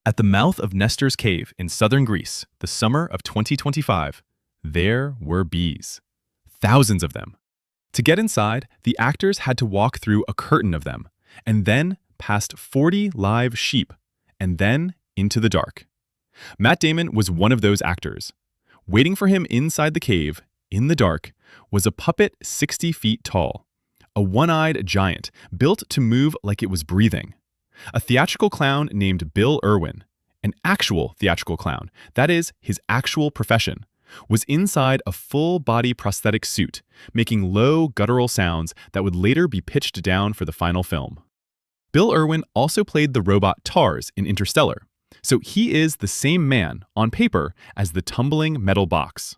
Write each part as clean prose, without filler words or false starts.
At the mouth of Nestor's cave in southern Greece, the summer of 2025, there were bees. Thousands of them. To get inside, the actors had to walk through a curtain of them, and then past 40 live sheep, and then into the dark. Matt Damon was one of those actors. Waiting for him inside the cave, in the dark, was a puppet 60 feet tall, a one-eyed giant built to move like it was breathing. A theatrical clown named Bill Irwin, an actual theatrical clown, that is, his actual profession, was inside a full-body prosthetic suit, making low, guttural sounds that would later be pitched down for the final film. Bill Irwin also played the robot TARS in Interstellar, so he is the same man, on paper, as the tumbling metal box.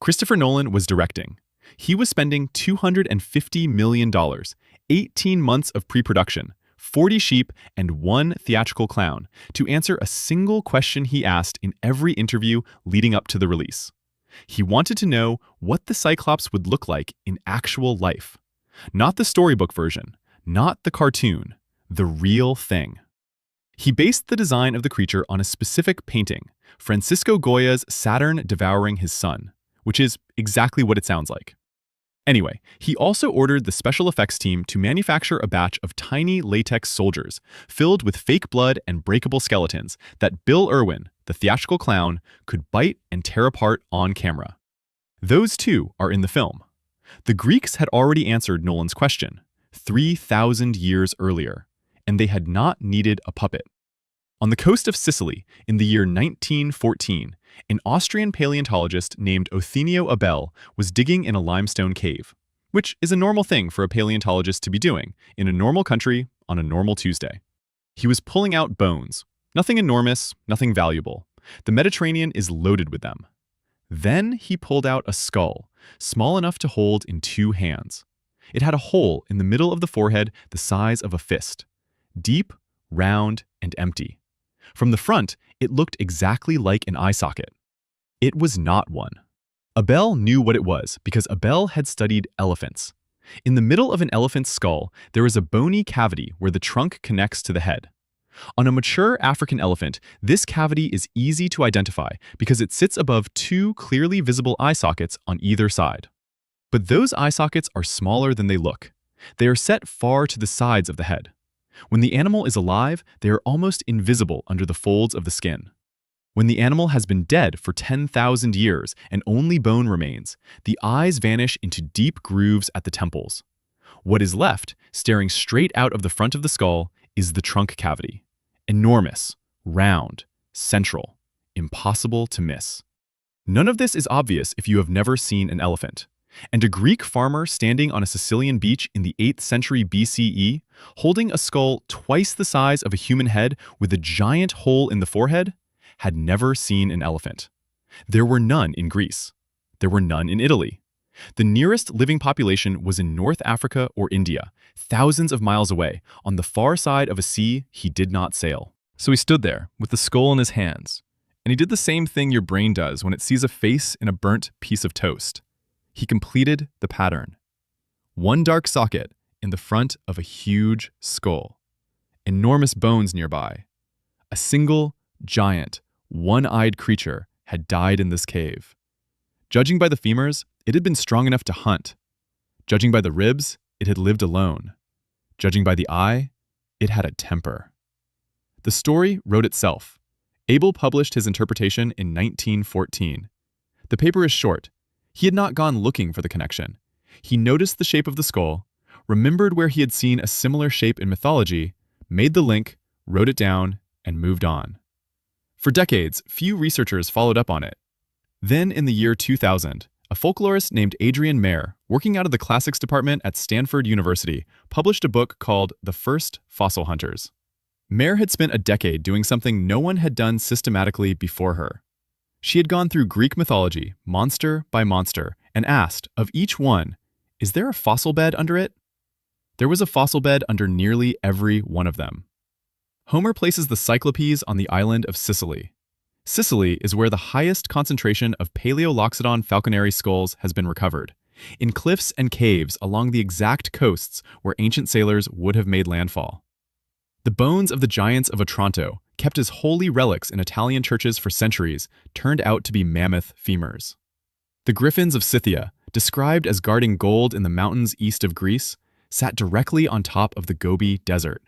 Christopher Nolan was directing. He was spending $250 million, 18 months of pre-production, 40 sheep, and one theatrical clown to answer a single question he asked in every interview leading up to the release. He wanted to know what the Cyclops would look like in actual life. Not the storybook version, not the cartoon, the real thing. He based the design of the creature on a specific painting, Francisco Goya's Saturn devouring his son, which is exactly what it sounds like. Anyway, he also ordered the special effects team to manufacture a batch of tiny latex soldiers filled with fake blood and breakable skeletons that Bill Irwin, the theatrical clown, could bite and tear apart on camera. Those two are in the film. The Greeks had already answered Nolan's question 3,000 years earlier, and they had not needed a puppet. On the coast of Sicily, in the year 1914, an Austrian paleontologist named Othenio Abel was digging in a limestone cave, which is a normal thing for a paleontologist to be doing in a normal country on a normal Tuesday. He was pulling out bones. Nothing enormous, nothing valuable. The Mediterranean is loaded with them. Then he pulled out a skull, small enough to hold in 2 hands. It had a hole in the middle of the forehead the size of a fist. Deep, round, and empty. From the front, it looked exactly like an eye socket. It was not one. Abel knew what it was because Abel had studied elephants. In the middle of an elephant's skull, there is a bony cavity where the trunk connects to the head. On a mature African elephant, this cavity is easy to identify because it sits above 2 clearly visible eye sockets on either side. But those eye sockets are smaller than they look. They are set far to the sides of the head. When the animal is alive, they are almost invisible under the folds of the skin. When the animal has been dead for 10,000 years and only bone remains, the eyes vanish into deep grooves at the temples. What is left, staring straight out of the front of the skull, is the trunk cavity. Enormous, round, central, impossible to miss. None of this is obvious if you have never seen an elephant. And a Greek farmer standing on a Sicilian beach in the 8th century BCE, holding a skull twice the size of a human head with a giant hole in the forehead, had never seen an elephant. There were none in Greece. There were none in Italy. The nearest living population was in North Africa or India, thousands of miles away, on the far side of a sea he did not sail. So he stood there, with the skull in his hands, and he did the same thing your brain does when it sees a face in a burnt piece of toast. He completed the pattern. One dark socket in the front of a huge skull. Enormous bones nearby. A single, giant, one-eyed creature had died in this cave. Judging by the femurs, it had been strong enough to hunt. Judging by the ribs, it had lived alone. Judging by the eye, it had a temper. The story wrote itself. Abel published his interpretation in 1914. The paper is short. He had not gone looking for the connection. He noticed the shape of the skull, remembered where he had seen a similar shape in mythology, made the link, wrote it down, and moved on. For decades, few researchers followed up on it. Then, in the year 2000, a folklorist named Adrienne Mayor, working out of the classics department at Stanford University, published a book called The First Fossil Hunters. Mayor had spent a decade doing something no one had done systematically before her. She had gone through Greek mythology, monster by monster, and asked, of each one, is there a fossil bed under it? There was a fossil bed under nearly every one of them. Homer places the Cyclopes on the island of Sicily. Sicily is where the highest concentration of Paleoloxodon falconeri skulls has been recovered, in cliffs and caves along the exact coasts where ancient sailors would have made landfall. The bones of the giants of Otranto kept as holy relics in Italian churches for centuries, turned out to be mammoth femurs. The griffins of Scythia, described as guarding gold in the mountains east of Greece, sat directly on top of the Gobi Desert,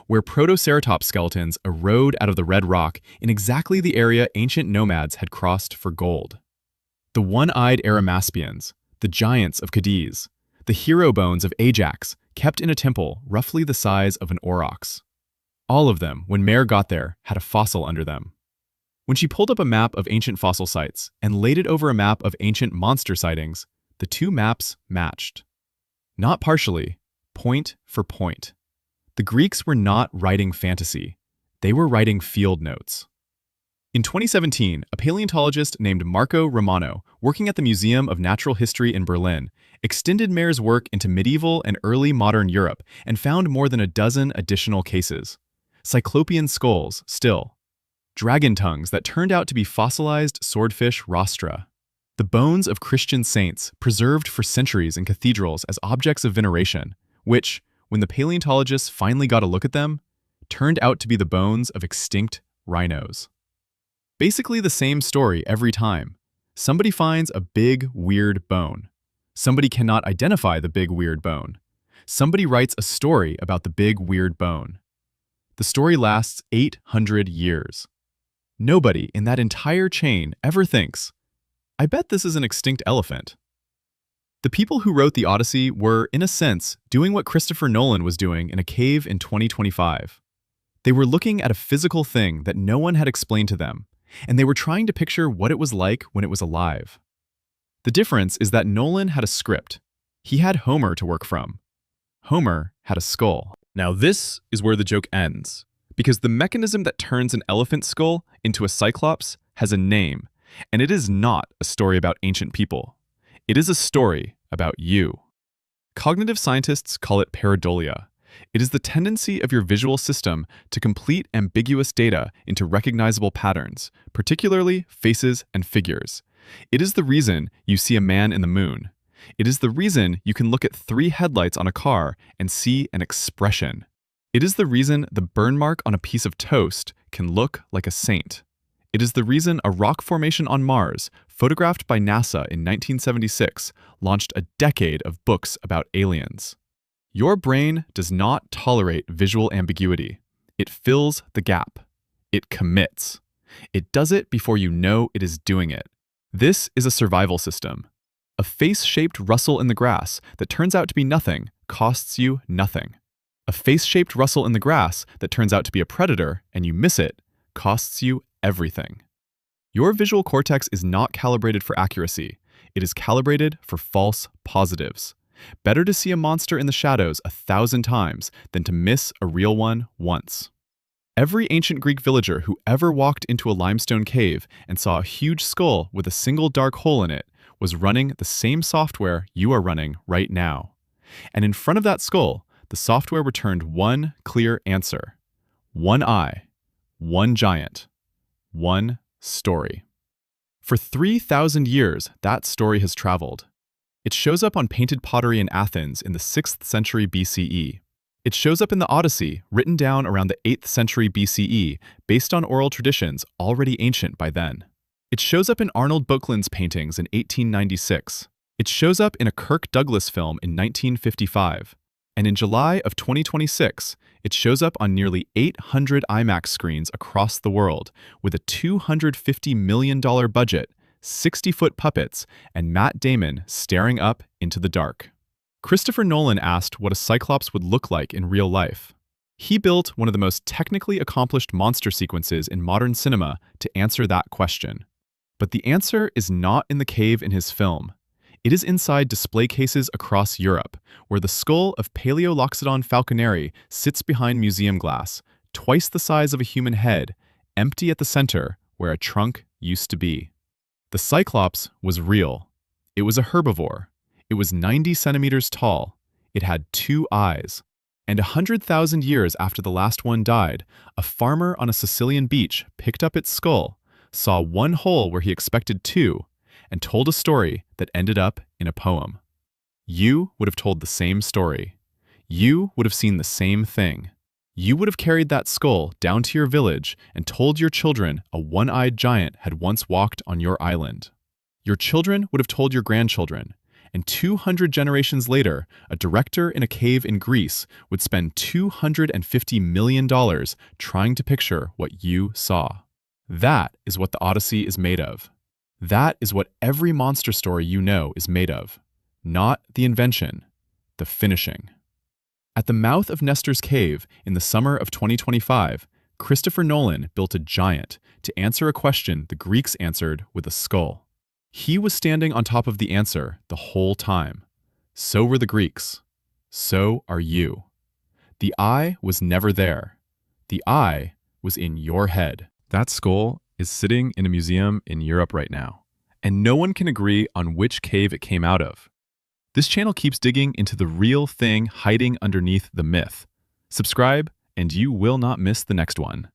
where Protoceratops skeletons erode out of the red rock in exactly the area ancient nomads had crossed for gold. The one-eyed Arimaspians, the giants of Cadiz, the hero bones of Ajax, kept in a temple roughly the size of an aurochs. All of them, when Mayor got there, had a fossil under them. When she pulled up a map of ancient fossil sites and laid it over a map of ancient monster sightings, the two maps matched. Not partially, point for point. The Greeks were not writing fantasy. They were writing field notes. In 2017, a paleontologist named Marco Romano, working at the Museum of Natural History in Berlin, extended Mayor's work into medieval and early modern Europe and found more than a dozen additional cases. Cyclopean skulls, still. Dragon tongues that turned out to be fossilized swordfish rostra. The bones of Christian saints preserved for centuries in cathedrals as objects of veneration, which, when the paleontologists finally got a look at them, turned out to be the bones of extinct rhinos. Basically the same story every time. Somebody finds a big, weird bone. Somebody cannot identify the big, weird bone. Somebody writes a story about the big, weird bone. The story lasts 800 years. Nobody in that entire chain ever thinks, I bet this is an extinct elephant. The people who wrote the Odyssey were, in a sense, doing what Christopher Nolan was doing in a cave in 2025. They were looking at a physical thing that no one had explained to them, and they were trying to picture what it was like when it was alive. The difference is that Nolan had a script. He had Homer to work from. Homer had a skull. Now this is where the joke ends, because the mechanism that turns an elephant skull into a Cyclops has a name, and it is not a story about ancient people. It is a story about you. Cognitive scientists call it pareidolia. It is the tendency of your visual system to complete ambiguous data into recognizable patterns, particularly faces and figures. It is the reason you see a man in the moon. It is the reason you can look at 3 headlights on a car and see an expression. It is the reason the burn mark on a piece of toast can look like a saint. It is the reason a rock formation on Mars, photographed by NASA in 1976, launched a decade of books about aliens. Your brain does not tolerate visual ambiguity. It fills the gap. It commits. It does it before you know it is doing it. This is a survival system. A face-shaped rustle in the grass that turns out to be nothing costs you nothing. A face-shaped rustle in the grass that turns out to be a predator and you miss it costs you everything. Your visual cortex is not calibrated for accuracy. It is calibrated for false positives. Better to see a monster in the shadows 1,000 times than to miss a real one once. Every ancient Greek villager who ever walked into a limestone cave and saw a huge skull with a single dark hole in it was running the same software you are running right now. And in front of that skull, the software returned one clear answer. One eye, one giant, one story. For 3,000 years, that story has traveled. It shows up on painted pottery in Athens in the 6th century BCE. It shows up in the Odyssey, written down around the 8th century BCE, based on oral traditions already ancient by then. It shows up in Arnold Boeklin's paintings in 1896. It shows up in a Kirk Douglas film in 1955. And in July of 2026, it shows up on nearly 800 IMAX screens across the world, with a $250 million budget, 60-foot puppets, and Matt Damon staring up into the dark. Christopher Nolan asked what a Cyclops would look like in real life. He built one of the most technically accomplished monster sequences in modern cinema to answer that question. But the answer is not in the cave in his film. It is inside display cases across Europe, where the skull of Paleoloxodon falconeri sits behind museum glass, twice the size of a human head, empty at the center where a trunk used to be. The Cyclops was real. It was a herbivore. It was 90 centimeters tall. It had 2 eyes. And 100,000 years after the last one died, a farmer on a Sicilian beach picked up its skull, saw 1 hole where he expected 2, and told a story that ended up in a poem. You would have told the same story. You would have seen the same thing. You would have carried that skull down to your village and told your children a one-eyed giant had once walked on your island. Your children would have told your grandchildren, and 200 generations later, a director in a cave in Greece would spend $250 million trying to picture what you saw. That is what the Odyssey is made of. That is what every monster story you know is made of. Not the invention, the finishing. At the mouth of Nestor's cave in the summer of 2025, Christopher Nolan built a giant to answer a question the Greeks answered with a skull. He was standing on top of the answer the whole time. So were the Greeks. So are you. The eye was never there. The eye was in your head. That skull is sitting in a museum in Europe right now, and no one can agree on which cave it came out of. This channel keeps digging into the real thing hiding underneath the myth. Subscribe, and you will not miss the next one.